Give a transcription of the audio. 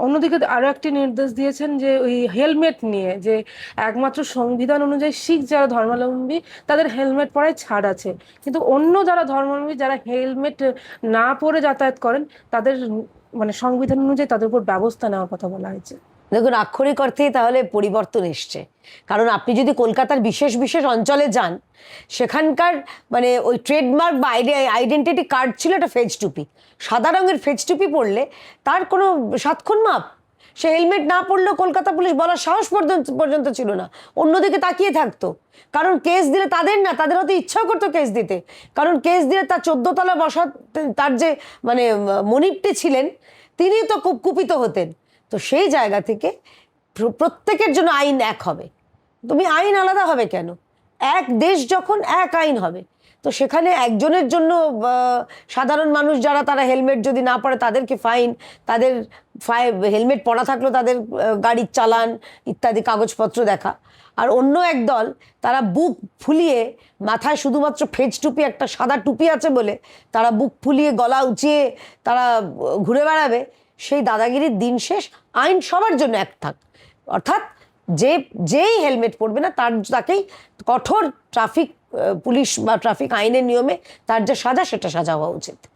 অন্যদিকে আরো একটি নির্দেশ দিয়েছেন যে ওই হেলমেট নিয়ে, যে একমাত্র সংবিধান অনুযায়ী শিখ যারা ধর্মাবলম্বী তাদের হেলমেট পরায় ছাড় আছে, কিন্তু অন্য যারা ধর্মাবলম্বী যারা হেলমেট না পরে যাতায়াত করেন তাদের মানে সংবিধান অনুযায়ী তাদের উপর ব্যবস্থা নেওয়ার কথা বলা হয়েছে। দেখুন, আক্ষরিক অর্থেই তাহলে পরিবর্তন এসছে। কারণ আপনি যদি কলকাতার বিশেষ বিশেষ অঞ্চলে যান, সেখানকার মানে ওই ট্রেডমার্ক বা আইডেন্টিটি কার্ড ছিল একটা ফেজ টুপি। সাদা রঙের ফেজ টুপি পরলে তার কোনো সাতক্ষণ মাপ। সে হেলমেট না পরলেও কলকাতা পুলিশ বলার সাহস পর্যন্ত ছিল না, অন্যদিকে তাকিয়ে থাকতো। কারণ কেস দিলে তাদের না, তাদের হয়তো ইচ্ছাও করতো কেস দিতে, কারণ কেস দিলে তার 14 তলা বসা তার যে মানে মনিবটি ছিলেন তিনি তো খুব কুপিত হতেন। তো সেই জায়গা থেকে প্রত্যেকের জন্য আইন এক হবে। তুমি আইন আলাদা হবে কেন? এক দেশ যখন এক আইন হবে, তো সেখানে একজনের জন্য সাধারণ মানুষ যারা তারা হেলমেট যদি না পরে তাদেরকে ফাইন, তাদের হেলমেট পরা থাকলেও তাদের গাড়ির চালান ইত্যাদি কাগজপত্র দেখা। আর অন্য এক দল তারা বুক ফুলিয়ে মাথায় শুধুমাত্র ফেজ টুপি, একটা সাদা টুপি আছে বলে তারা বুক ফুলিয়ে গলা উঁচিয়ে তারা ঘুরে বেড়াবে। সেই দাদাগিরির দিন শেষ। আইন সবার জন্য এক থাক, অর্থাৎ যেই হেলমেট পরবে না তাকেই কঠোর ট্রাফিক পুলিশ বা ট্রাফিক আইনের নিয়মে তার যে সাজা সেটা সাজা হওয়া উচিত।